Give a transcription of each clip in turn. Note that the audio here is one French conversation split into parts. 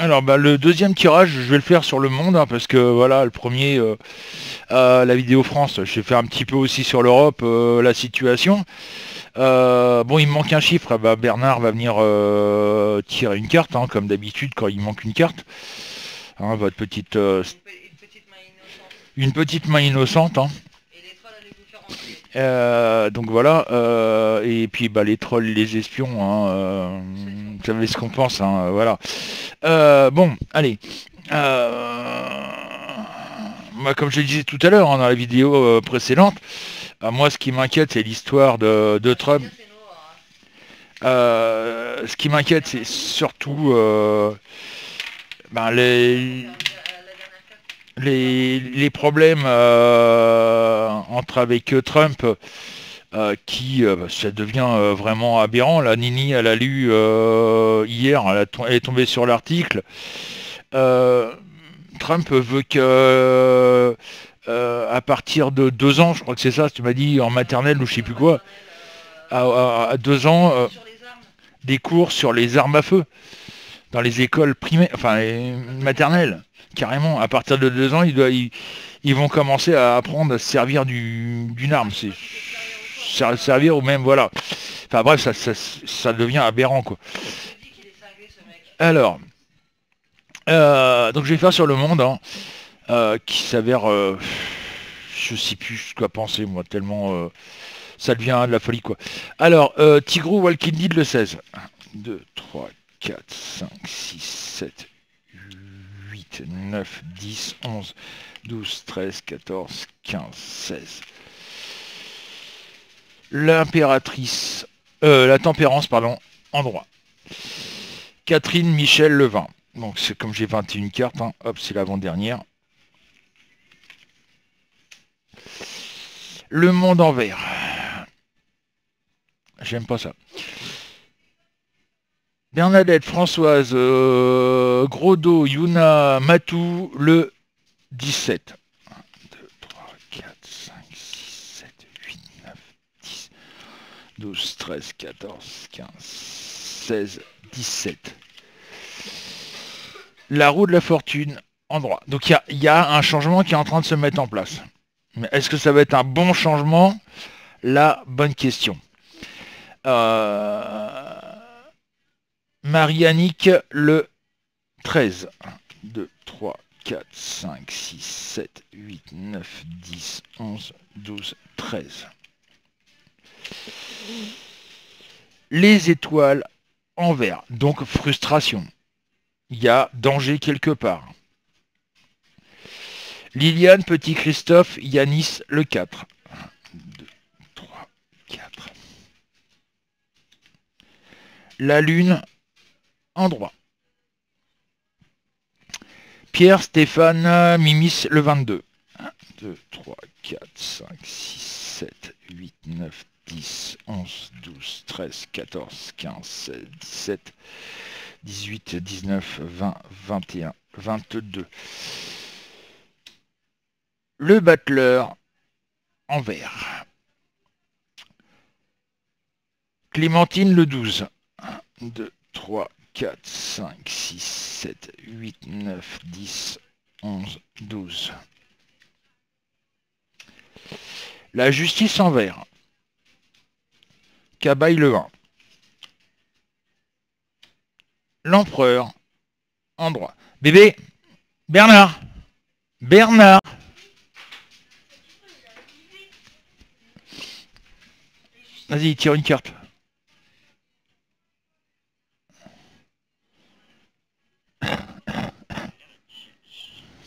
Alors, bah, le deuxième tirage, je vais le faire sur le monde, hein, parce que voilà, le premier, la vidéo France, je vais faire un petit peu aussi sur l'Europe, la situation. Bon, il me manque un chiffre, ah bah, Bernard va venir tirer une carte, hein, comme d'habitude quand il manque une carte. Hein, votre petite, une petite main innocente. Hein. Donc voilà, et puis bah, les trolls, les espions, hein, vous savez ce qu'on pense, hein, voilà. Bon, allez. Moi, comme je le disais tout à l'heure, hein, dans la vidéo précédente, moi ce qui m'inquiète c'est l'histoire de Trump. Ce qui m'inquiète c'est surtout ben, les problèmes entre avec Trump qui ça devient vraiment aberrant. La Nini, elle a lu hier, elle est tombée sur l'article. Trump veut que à partir de 2 ans, je crois que c'est ça, tu m'as dit en maternelle ou je sais plus quoi, à 2 ans, des cours sur les armes à feu dans les écoles primaires, enfin maternelles, carrément. À partir de 2 ans, ils vont commencer à apprendre à se servir d'une arme. C'est servir ou même voilà. Enfin bref, ça devient aberrant quoi. Alors, donc je vais faire sur le monde, hein, qui s'avère, je sais plus quoi penser moi, tellement ça devient de la folie quoi. Alors, Tigrou Walking Dead le 16. 1, 2, 3, 4, 5, 6, 7, 8, 9, 10, 11, 12, 13, 14, 15, 16. L'impératrice, la tempérance, pardon, en droit. Catherine Michel Levin. Donc c'est comme j'ai 21 cartes, hein, hop, c'est l'avant-dernière. Le monde en vert. J'aime pas ça. Bernadette, Françoise, Grodo, Yuna, Matou, le 17. 1, 2, 3, 4, 5, 6, 7, 8, 9, 10, 12, 13, 14, 15, 16, 17. La roue de la fortune en droit. Donc il y a un changement qui est en train de se mettre en place. Mais est-ce que ça va être un bon changement? La bonne question. Marie-Annick le 13. 1, 2, 3, 4, 5, 6, 7, 8, 9, 10, 11, 12, 13. Les étoiles en vert. Donc frustration. Il y a danger quelque part. Liliane, Petit Christophe, Yanis le 4. 1, 2, 3, 4. La lune en droit. Pierre, Stéphane, Mimis le 22. 1, 2, 3, 4, 5, 6, 7, 8, 9, 10, 11, 12, 13, 14, 15, 16, 17, 18, 19, 20, 21, 22. Le battleur en vert. Clémentine le 12. 1, 2, 3, 4, 5, 6, 7, 8, 9, 10, 11, 12. La justice en vert. Cabaye le 1. L'empereur en droit. Bébé, Bernard, Bernard. Vas-y, tire une carte.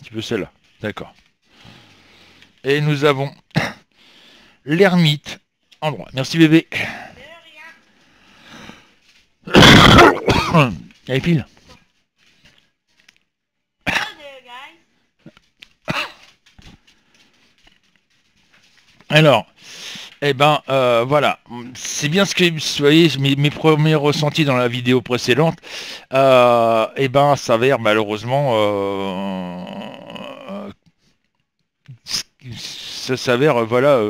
Tu veux celle-là, d'accord. Et nous avons l'ermite en droit. Merci bébé. Allez pile. Alors, eh ben voilà, c'est bien ce que vous voyez, mes premiers ressentis dans la vidéo précédente. Eh ben, s'avère malheureusement, ça s'avère, voilà,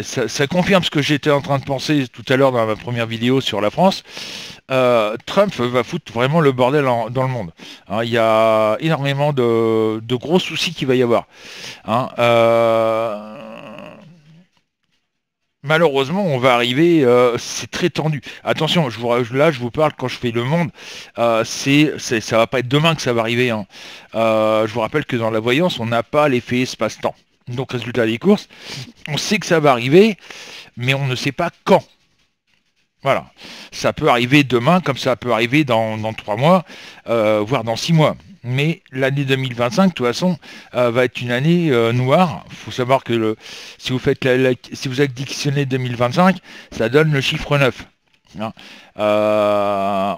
ça confirme ce que j'étais en train de penser tout à l'heure dans ma première vidéo sur la France. Trump va foutre vraiment le bordel dans le monde. Hein, il y a énormément de gros soucis qu'il va y avoir. Hein, malheureusement, on va arriver, c'est très tendu. Attention, là, je vous parle quand je fais le monde, ça va pas être demain que ça va arriver. Hein. Je vous rappelle que dans la voyance, on n'a pas l'effet espace-temps. Donc, résultat des courses, on sait que ça va arriver, mais on ne sait pas quand. Voilà. Ça peut arriver demain, comme ça peut arriver dans 3 mois, voire dans 6 mois. Mais l'année 2025, de toute façon, va être une année noire. Il faut savoir que si vous faites si vous additionnez 2025, ça donne le chiffre 9. Hein.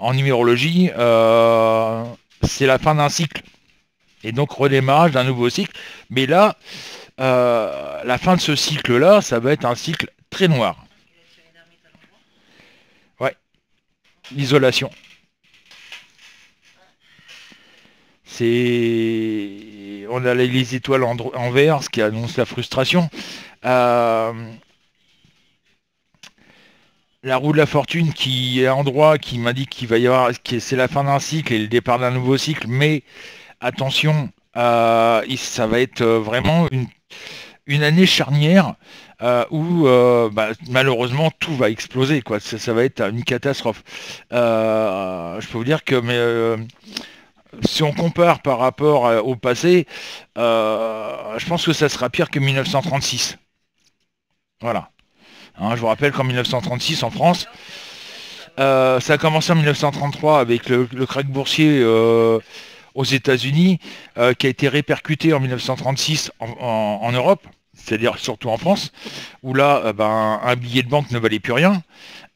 En numérologie, c'est la fin d'un cycle. Et donc redémarrage d'un nouveau cycle. Mais là, la fin de ce cycle-là, ça va être un cycle très noir. Ouais, l'isolation. On a les étoiles en vert, ce qui annonce la frustration. La roue de la fortune qui est en droit, qui m'indique qu'il va y avoir, c'est la fin d'un cycle et le départ d'un nouveau cycle, mais attention, ça va être vraiment une année charnière où malheureusement tout va exploser, quoi. Ça va être une catastrophe. Je peux vous dire que si on compare par rapport au passé, je pense que ça sera pire que 1936. Voilà. Hein, je vous rappelle qu'en 1936, en France, ça a commencé en 1933 avec le krach boursier aux États-Unis, qui a été répercuté en 1936 en Europe, c'est-à-dire surtout en France, où là, un billet de banque ne valait plus rien.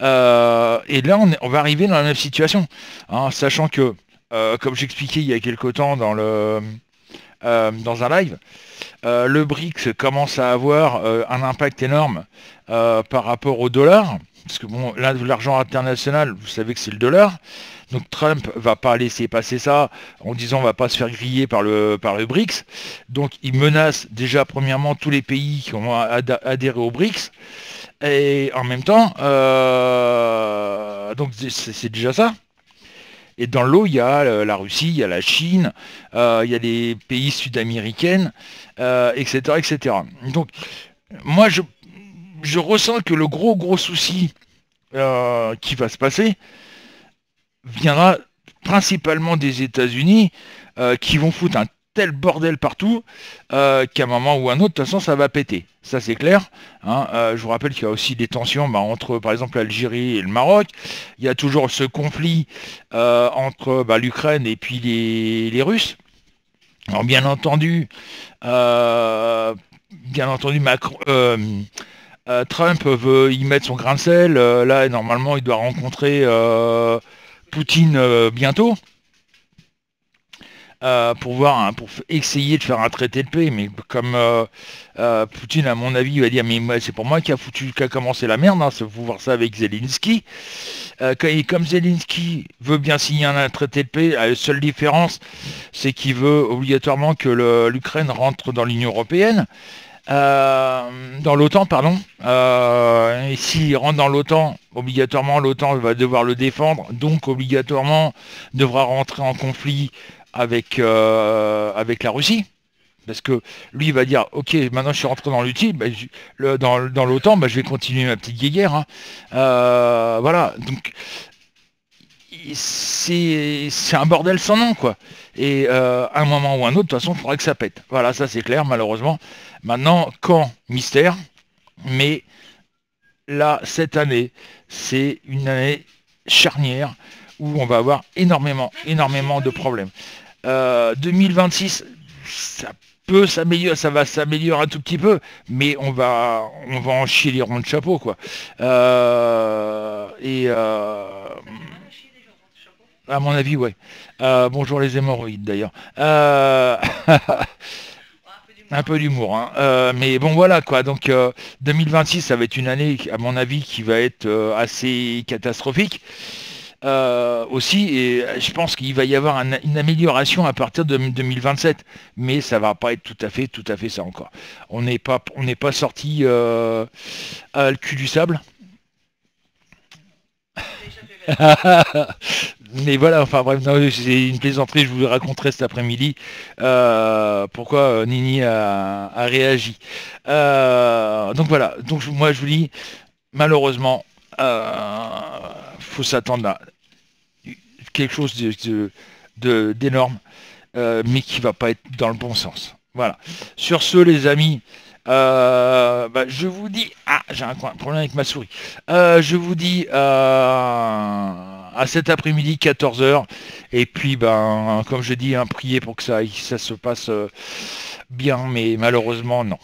Et là, on va arriver dans la même situation, hein, sachant que, comme j'expliquais il y a quelque temps dans un live, le BRICS commence à avoir un impact énorme par rapport au dollar, parce que bon, là, l'argent international, vous savez que c'est le dollar, donc Trump va pas laisser passer ça en disant on va pas se faire griller par le BRICS, donc il menace déjà premièrement tous les pays qui ont adhéré au BRICS, et en même temps, donc c'est déjà ça. Et dans l'eau, il y a la Russie, il y a la Chine, il y a les pays sud-américains, etc., etc. Donc, moi, je ressens que le gros souci qui va se passer viendra principalement des États-Unis, qui vont foutre un tel bordel partout qu'à un moment ou un autre, de toute façon, ça va péter. Ça, c'est clair. Hein. Je vous rappelle qu'il y a aussi des tensions entre, par exemple, l'Algérie et le Maroc. Il y a toujours ce conflit entre l'Ukraine et puis les Russes. Alors, bien entendu, Trump veut y mettre son grain de sel. Là, normalement, il doit rencontrer Poutine bientôt. Pour essayer de faire un traité de paix, mais comme Poutine, à mon avis, il va dire mais c'est pour moi qui a commencé la merde, hein, c'est vous voir ça avec Zelensky. Comme Zelensky veut bien signer un traité de paix, la seule différence, c'est qu'il veut obligatoirement que l'Ukraine rentre dans l'Union européenne. Dans l'OTAN, pardon. Et s'il rentre dans l'OTAN, obligatoirement l'OTAN va devoir le défendre, donc obligatoirement devra rentrer en conflit avec la Russie. Parce que lui il va dire ok, maintenant je suis rentré dans l'utile, dans l'OTAN, je vais continuer ma petite guéguerre. Hein. Voilà, donc c'est un bordel sans nom, quoi. Et à un moment ou un autre, de toute façon, il faudrait que ça pète. Voilà, ça c'est clair, malheureusement. Maintenant, quand mystère, mais là, cette année, c'est une année charnière où on va avoir énormément de problèmes. 2026, ça va s'améliorer un tout petit peu, mais on va en chier les ronds de chapeau, quoi. À mon avis, ouais. Bonjour les hémorroïdes, d'ailleurs. Un peu d'humour, hein. Mais bon, voilà, quoi. Donc, 2026, ça va être une année, à mon avis, qui va être assez catastrophique. Aussi, et je pense qu'il va y avoir une amélioration à partir de 2027, mais ça va pas être tout à fait ça encore. On n'est pas sorti à le cul du sable. Mais voilà, enfin bref, non, c'est une plaisanterie, je vous raconterai cet après-midi pourquoi Nini a réagi. Donc voilà, donc moi je vous dis, malheureusement, faut s'attendre à quelque chose d'énorme, mais qui va pas être dans le bon sens. Voilà. Sur ce, les amis, je vous dis... Ah, j'ai un problème avec ma souris. Je vous dis à cet après-midi, 14 heures. Et puis, ben, comme je dis, priez pour que ça se passe bien, mais malheureusement, non.